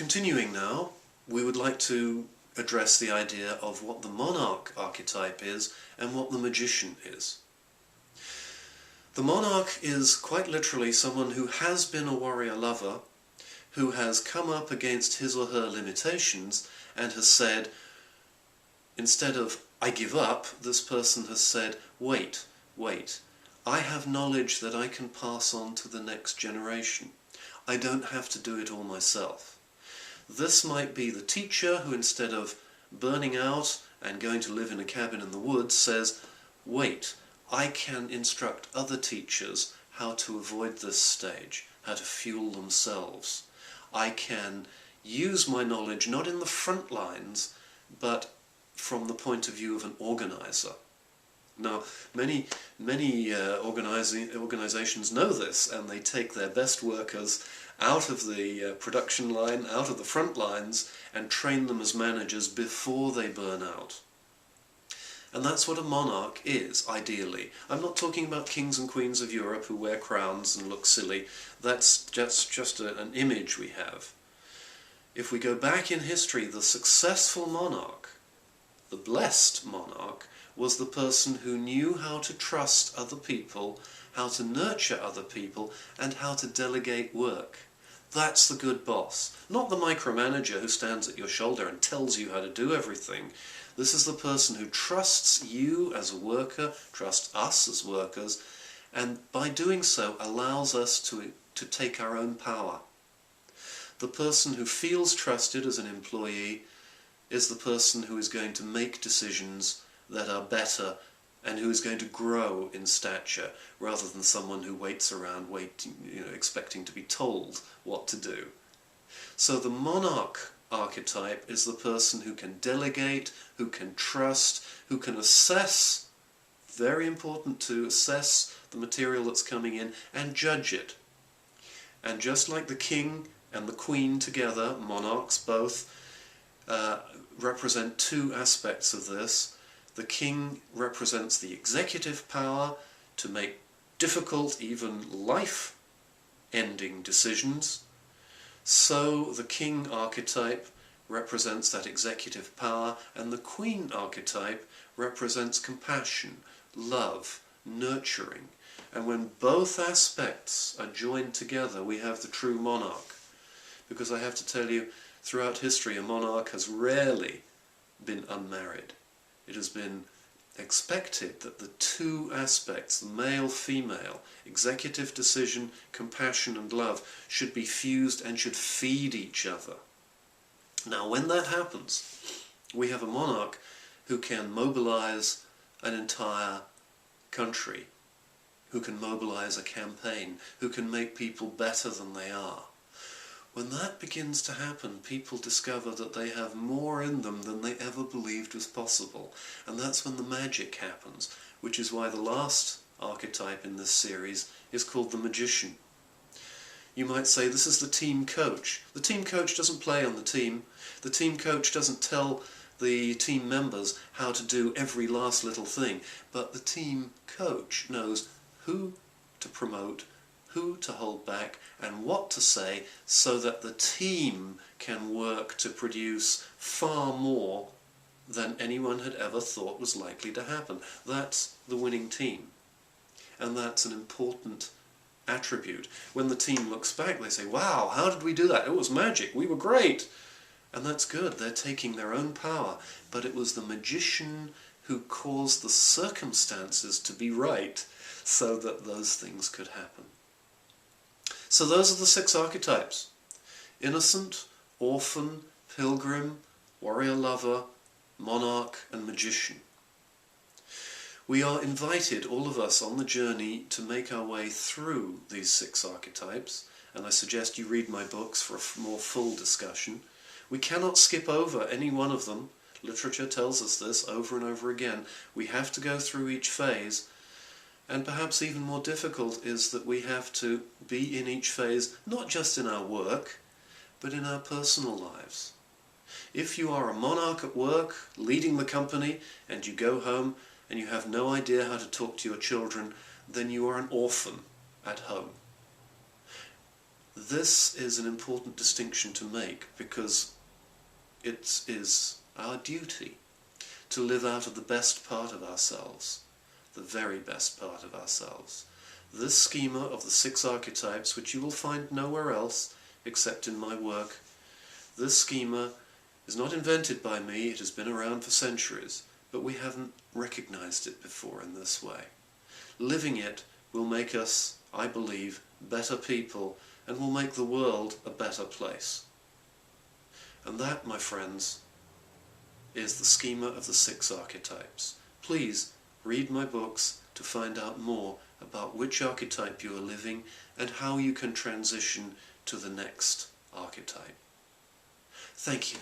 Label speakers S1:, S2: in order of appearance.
S1: Continuing now, we would like to address the idea of what the monarch archetype is and what the magician is. The monarch is quite literally someone who has been a warrior lover, who has come up against his or her limitations and has said, instead of "I give up," this person has said, wait, I have knowledge that I can pass on to the next generation. I don't have to do it all myself. This might be the teacher who, instead of burning out and going to live in a cabin in the woods, says, wait, I can instruct other teachers how to avoid this stage, how to fuel themselves. I can use my knowledge not in the front lines, but from the point of view of an organizer. Now, many organizations know this, and they take their best workers out of the production line, out of the front lines, and train them as managers before they burn out. And that's what a monarch is, ideally. I'm not talking about kings and queens of Europe who wear crowns and look silly. That's just an image we have. If we go back in history, the successful monarch, the blessed monarch, was the person who knew how to trust other people, how to nurture other people, and how to delegate work. That's the good boss. Not the micromanager who stands at your shoulder and tells you how to do everything. This is the person who trusts you as a worker, trusts us as workers, and by doing so allows us to take our own power. The person who feels trusted as an employee is the person who is going to make decisions that are better and who is going to grow in stature, rather than someone who waits around waiting, expecting to be told what to do. So the monarch archetype is the person who can delegate, who can trust, who can assess, very important to assess the material that's coming in and judge it. And just like the king and the queen together, monarchs both, represent two aspects of this. The king represents the executive power to make difficult, even life-ending decisions. So the king archetype represents that executive power, and the queen archetype represents compassion, love, nurturing. And when both aspects are joined together, we have the true monarch. Because I have to tell you, throughout history, a monarch has rarely been unmarried. It has been expected that the two aspects, the male-female, executive decision, compassion and love, should be fused and should feed each other. Now, when that happens, we have a monarch who can mobilize an entire country, who can mobilize a campaign, who can make people better than they are. When that begins to happen, people discover that they have more in them than they ever believed was possible. And that's when the magic happens, which is why the last archetype in this series is called the magician. You might say this is the team coach. The team coach doesn't play on the team. The team coach doesn't tell the team members how to do every last little thing. But the team coach knows who to promote, who to hold back, and what to say, so that the team can work to produce far more than anyone had ever thought was likely to happen. That's the winning team. And that's an important attribute. When the team looks back, they say, wow, how did we do that? It was magic, we were great. And that's good, they're taking their own power. But it was the magician who caused the circumstances to be right so that those things could happen. So those are the 6 archetypes: innocent, orphan, pilgrim, warrior lover, monarch and magician. We are invited, all of us, on the journey to make our way through these 6 archetypes, and I suggest you read my books for a more full discussion. We cannot skip over any one of them. Literature tells us this over and over again. We have to go through each phase. And perhaps even more difficult is that we have to be in each phase, not just in our work, but in our personal lives. If you are a monarch at work, leading the company, and you go home and you have no idea how to talk to your children, then you are an orphan at home. This is an important distinction to make, because it is our duty to live out of the best part of ourselves, the very best part of ourselves. This schema of the 6 archetypes, which you will find nowhere else except in my work, this schema is not invented by me, it has been around for centuries, but we haven't recognized it before in this way. Living it will make us, I believe, better people, and will make the world a better place. And that, my friends, is the schema of the 6 archetypes. Please read my books to find out more about which archetype you are living and how you can transition to the next archetype. Thank you.